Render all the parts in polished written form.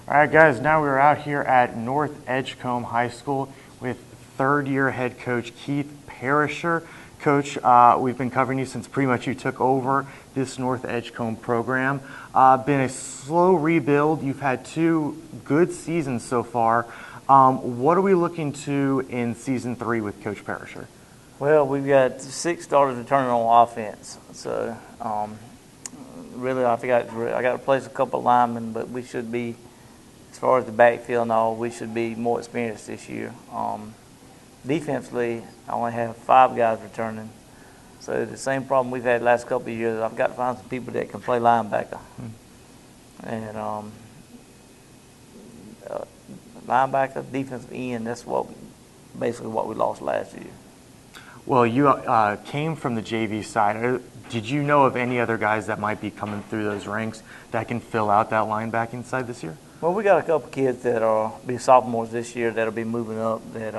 All right, guys, now we're out here at North Edgecombe High School with third-year head coach Keith Parisher. Coach, we've been covering you since pretty much you took over this North Edgecombe program. Been a slow rebuild. You've had 2 good seasons so far. What are we looking to in season 3 with Coach Parisher? Well, we've got 6 starters returning on offense. So, really, I got to replace a couple of linemen, but we should be, as far as the backfield and all, we should be more experienced this year. Defensively, I only have 5 guys returning. So the same problem we've had the last couple of years, I've got to find some people that can play linebacker. And linebacker, defensive end, that's basically what we lost last year. Well, you came from the JV side. Did you know of any other guys that might be coming through those ranks that can fill out that linebacking side this year? Well, we got a couple kids that will be sophomores this year that'll be moving up that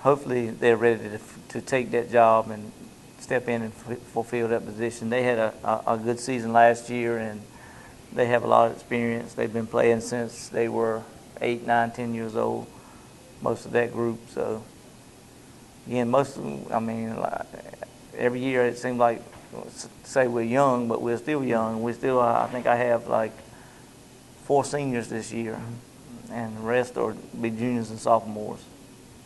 hopefully they're ready to take that job and step in and fulfill that position. They had a good season last year, and they have a lot of experience. They've been playing since they were 8, 9, 10 years old, most of that group. So, again, most of them, every year it seems like, say we're young, but we're still young. We still, I think I have like 4 seniors this year, and the rest will be juniors and sophomores.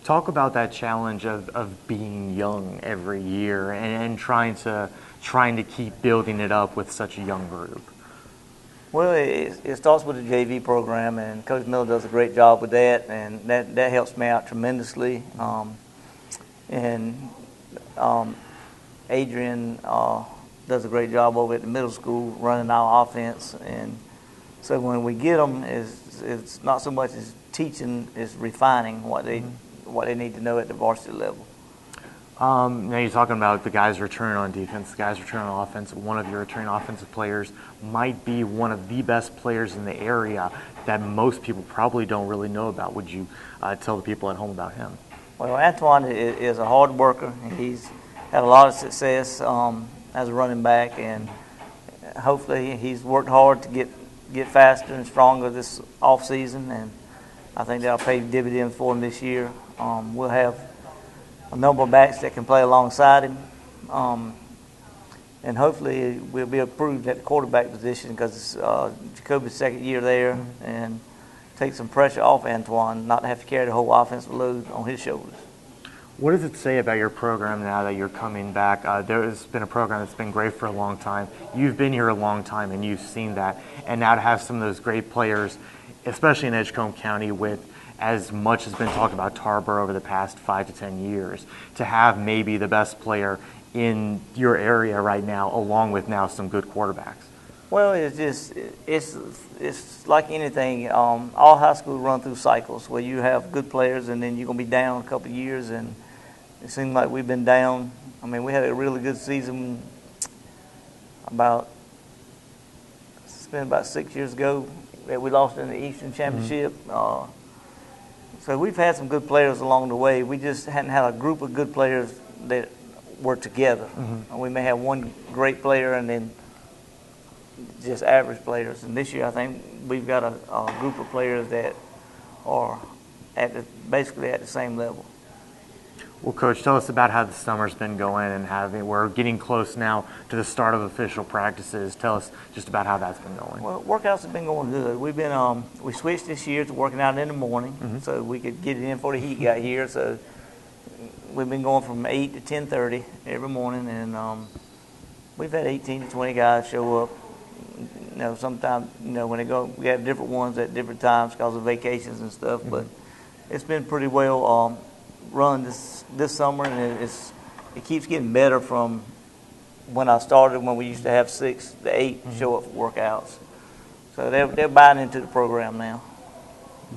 Talk about that challenge of being young every year and trying to keep building it up with such a young group. Well, it starts with the JV program, and Coach Miller does a great job with that, and that helps me out tremendously. Adrian does a great job over at the middle school running our offense, and so when we get them, it's not so much as teaching, it's refining what they need to know at the varsity level. Now you're talking about the guys returning on defense, the guys returning on offense. One of your returning offensive players might be one of the best players in the area that most people probably don't really know about. Would you tell the people at home about him? Well, Antoine is a hard worker. He's had a lot of success as a running back, and hopefully he's worked hard to get faster and stronger this off season, and I think that'll pay dividends for him this year. We'll have a number of backs that can play alongside him, and hopefully we'll be approved at the quarterback position because it's Jacoby's second year there, and take some pressure off Antoine, not to have to carry the whole offensive load on his shoulders. What does it say about your program now that you're coming back? There's been a program that's been great for a long time. You've been here a long time, and you've seen that. And now to have some of those great players, especially in Edgecombe County, with as much has been talked about Tarboro over the past 5 to 10 years, to have maybe the best player in your area right now, along with now some good quarterbacks. Well, it's like anything. All high schools run through cycles where you have good players, and then you're gonna be down a couple of years, and it seems like we've been down. We had a really good season it's been about 6 years ago that we lost in the Eastern Championship. So we've had some good players along the way. We just hadn't had a group of good players that were together. We may have one great player and then just average players. And this year I think we've got a group of players that are basically at the same level. Well, Coach, tell us about how the summer's been going, and we're getting close now to the start of official practices. Tell us just about how that's been going. Well, workouts have been going good. We switched this year to working out in the morning so we could get it in before the heat got here. So we've been going from 8 to 10:30 every morning, and we've had 18 to 20 guys show up. Sometimes, when they go, we have different ones at different times because of vacations and stuff, but it's been pretty well run this summer, and it keeps getting better from when I started, when we used to have 6 to 8 show up for workouts. So they're buying into the program now.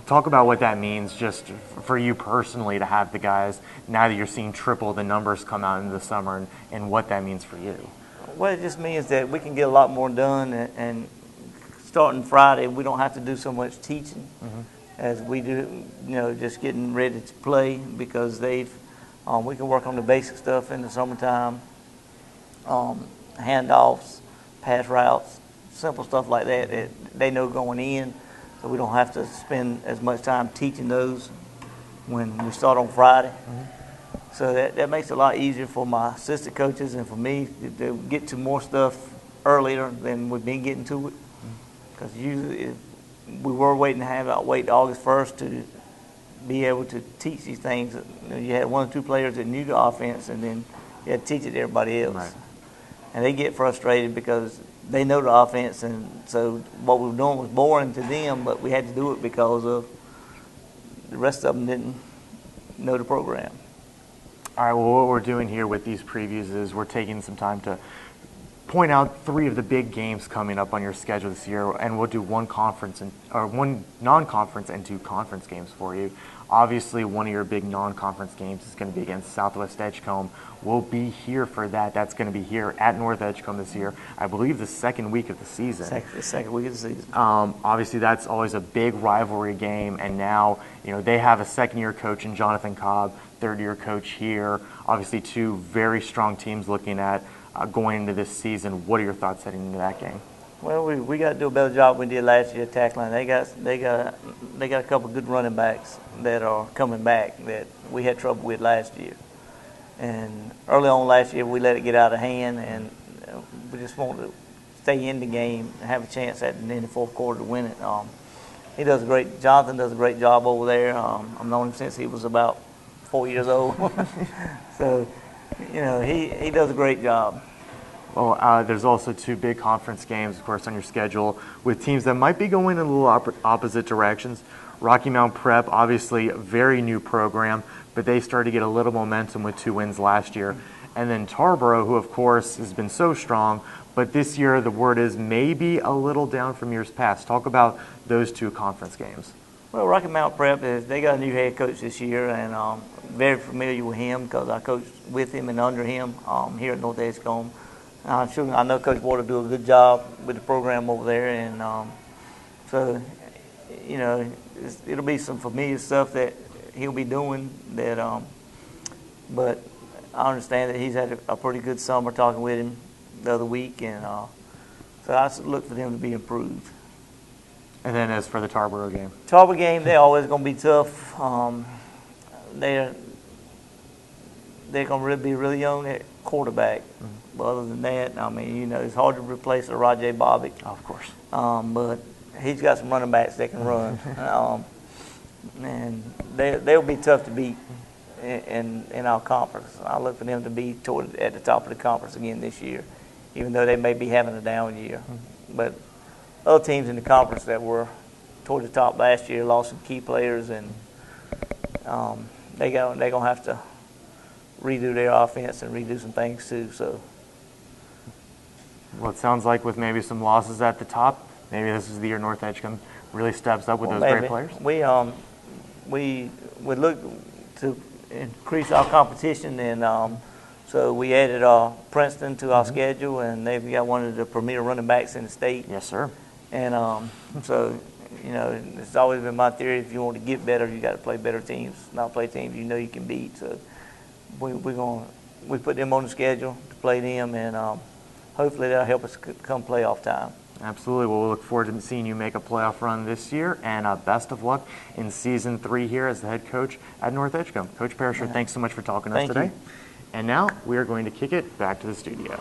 Talk about what that means just for you personally to have the guys, now that you're seeing triple the numbers come out in the summer, and what that means for you. Well, it just means that we can get a lot more done, and starting Friday, we don't have to do so much teaching as we do, just getting ready to play, because we can work on the basic stuff in the summertime, handoffs, pass routes, simple stuff like that they know going in. so we don't have to spend as much time teaching those when we start on Friday. So that makes it a lot easier for my assistant coaches and for me to get to more stuff earlier than we've been getting to it. Because usually we were waiting to wait August 1st to be able to teach these things. You had 1 or 2 players that knew the offense, and then you had to teach it to everybody else. Right. And they get frustrated because they know the offense, and so what we were doing was boring to them, but we had to do it because of the rest of them didn't know the program. All right, well, what we're doing here with these previews is we're taking some time to point out 3 of the big games coming up on your schedule this year, and we'll do 1 non-conference and 2 conference games for you. Obviously, one of your big non-conference games is going to be against Southwest Edgecombe. We'll be here for that. That's going to be here at North Edgecombe this year. I believe the second week of the season. The second week of the season. Obviously, that's always a big rivalry game, and now they have a second-year coach in Jonathan Cobb, third-year coach here. Obviously, 2 very strong teams looking at going into this season. What are your thoughts heading into that game? Well, we got to do a better job than we did last year tackling. They got a couple of good running backs that are coming back that we had trouble with last year. And early on last year, we let it get out of hand, and we just wanted to stay in the game and have a chance at the end of the fourth quarter to win it. Jonathan does a great job over there. I've known him since he was about 4 years old. So, he does a great job. Well, there's also 2 big conference games, of course, on your schedule with teams that might be going in a little opposite directions. Rocky Mount Prep, obviously a very new program, but they started to get a little momentum with 2 wins last year. And then Tarboro, who, of course, has been so strong, but this year the word is maybe a little down from years past. Talk about those 2 conference games. Well, Rocky Mount Prep, they got a new head coach this year, and I'm very familiar with him because I coached with him and under him here at North Edgecombe. I know Coach Ward will do a good job with the program over there, and so it'll be some familiar stuff that he'll be doing. But I understand that he's had a pretty good summer talking with him the other week, and so I look for them to be improved. And then as for the Tarboro game, they're always going to be tough. They're going to really be really young at quarterback. But other than that, it's hard to replace a Rajay Bobbitt. Of course. But he's got some running backs that can run. And they'll be tough to beat in our conference. I look for them to be at the top of the conference again this year, even though they may be having a down year. But other teams in the conference that were toward the top last year lost some key players, and they're going to have to redo their offense and redo some things too. So, well, it sounds like with maybe some losses at the top, maybe this is the year North Edgecombe really steps up with those great players. We would look to increase our competition, and so we added Princeton to our schedule, and they've got one of the premier running backs in the state. Yes, sir. And so, it's always been my theory: if you want to get better, you got to play better teams, not play teams you can beat. So we put them on the schedule to play them, and hopefully that'll help us come playoff time. Absolutely. Well, we'll look forward to seeing you make a playoff run this year, and best of luck in Season 3 here as the head coach at North Edgecombe. Coach Parisher, thanks so much for talking to us today. You. And now we are going to kick it back to the studio.